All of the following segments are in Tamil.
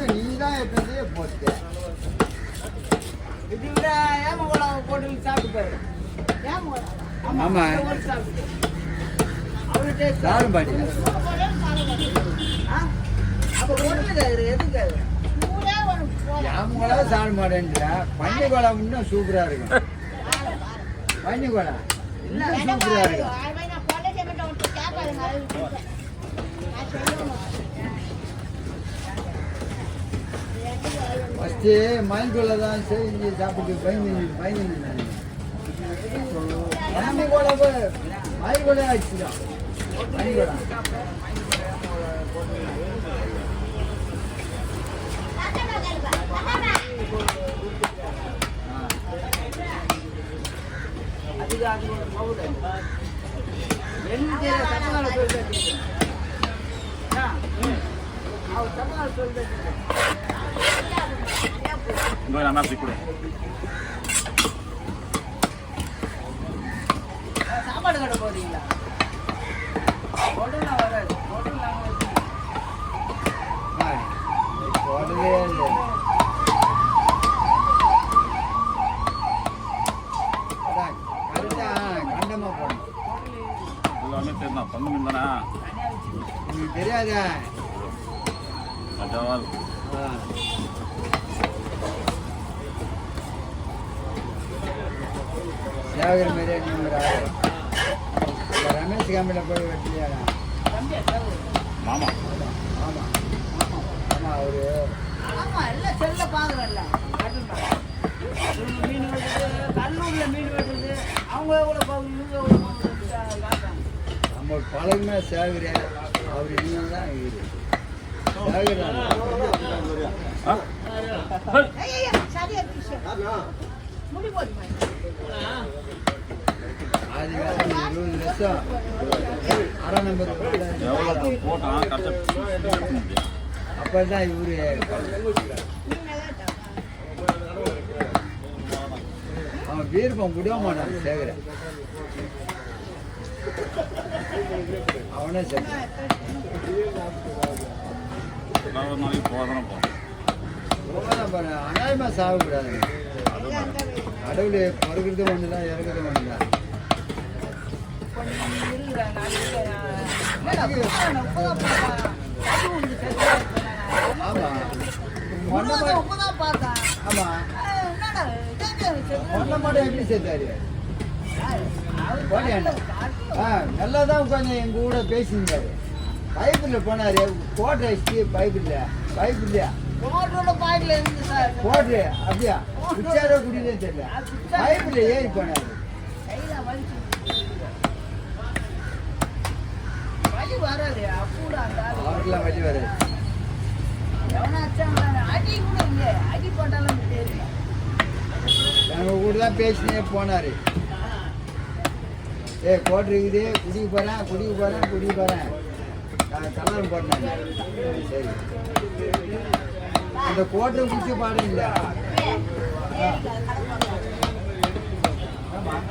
நீதான் எப்படியே போட்டு இது ஏமகுளம் போட்டு சாப்பிட்டு ஆமா சாரும் பாட்டி ஏமகுளம் சாரு மாடேன்ற பன்னிக்குளம் இன்னும் சூப்பரா இருக்கும். பன்னிக்குளம் இன்னும் சூப்பரா இருக்கும். ஃபஸ்ட்டு மயில்குள்ள தான் செஞ்சு சாப்பிட்டு பயந்து குழம்பு மயில்குள்ள ஆச்சுதான் மயில்குளம் சாப்பாடு கடை போறீங்களா? வராது கண்டமா போடணும். தெரியாதா சேவகர் மாரியா நீங்க ரமேஷ் கம்பெனில போய் வெட்டியாடா மாமா ஆமா ஆமா அவரு ஆமா எல்லாம் செல்ல பாக்குறல்ல மீன் வெட்டுறது கல்லூர்ல மீன் வெட்டுறது அவங்க எவ்வளவு நம்ம பழகுமே சேவகர் அவர் இன்னும் தான் அப்பதான் இவரு அவன் வீரப்பம் விட மாட்டான் சேகர அவனே சரி அநியாயமா சாகக்கூடாது. கடவுள் பருகிறது ஒண்ணுதான் இறங்குறது ஒண்ணுதான். ஆமா ஆமா ஒன்ன மாடம் எப்படி சேர்த்தாரு நல்லாதான் உட்காந்து எங்க கூட பேசியிருந்தாரு. பைப்பில் போனாரு கோட்டை அடிச்சு பைப் இல்லையா போட்டு அப்படியா உச்சார குடியிலே தெரியல பைப்பில் ஏறி போனாரு. அவருக்கெல்லாம் வழி வராது. எங்கள் கூட தான் பேசினே போனார். கோட்டை இருக்குது, குடிக்க போகிறேன் கலர் போட்டேன். சரி, அந்த கோட்டை குடிச்சு பாடம் இல்லை. ஆமாம்,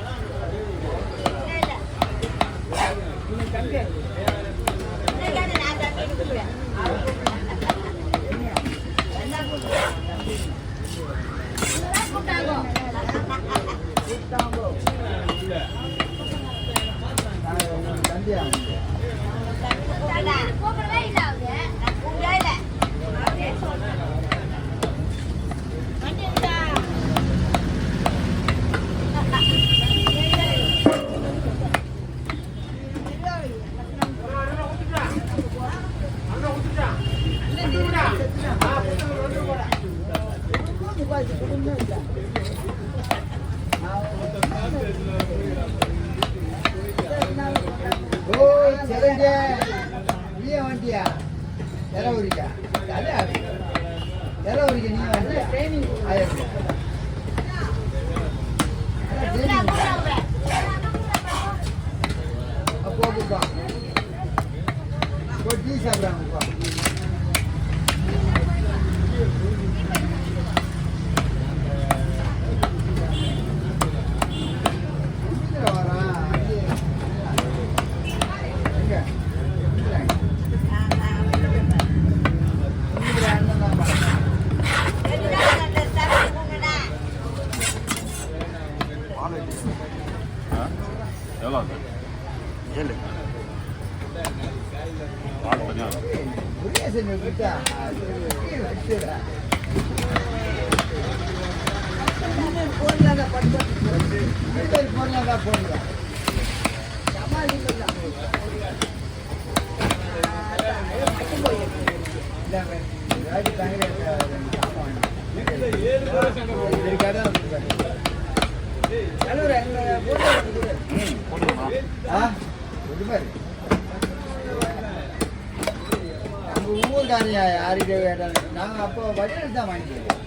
வண்டியா எரவுரிக்கா எரவுரிக்க நீ வண்டியா போக்குப்பா டீ சாப்பிட்றாங்கப்பா. ஊர்காரியா யாருக்கு கேட்டாங்க, நாங்கள் அப்போ வடிவெடுத்து தான் வாங்கிக்கிறோம்.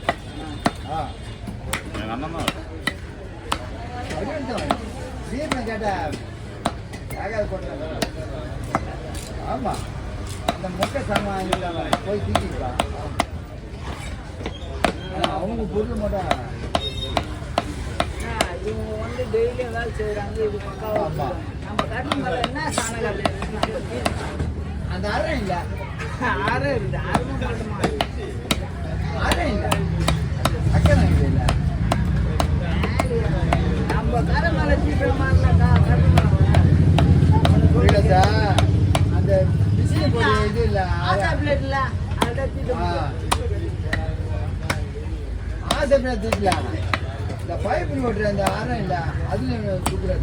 வடிவெடுத்து தான் வாங்கிக்கிறோம். வீட்டில் கேட்டால் ஆகாது போட்டாங்க. ஆமாம், அந்த மொட்டை சாமான் இல்லாமல் போய் தூக்கிக்கலாம். அவங்க பொருள் மட்டும் இவங்க வந்து டெய்லியும் வேலை செய்கிறாங்க. இது பக்காவாக நம்ம கட்டும்போது என்ன சாணங்கள் அந்த அறம் இல்லை, அறம் இருக்குது. அறம் மட்டுமா அறம் இல்லை, அக்கறை இல்லை. நம்ம கரை மேலே சீக்கிரமா இருந்தாக்கா கட்டு சார் அந்த பிசினி பொருள் இது இல்லை, ஆசை பிளேட் இல்லை, ஆசை பிளேட் தூக்கலாம். இந்த பைப்பு ஓட்டுற அந்த அறம் இல்லை, அதுல சூப்பராக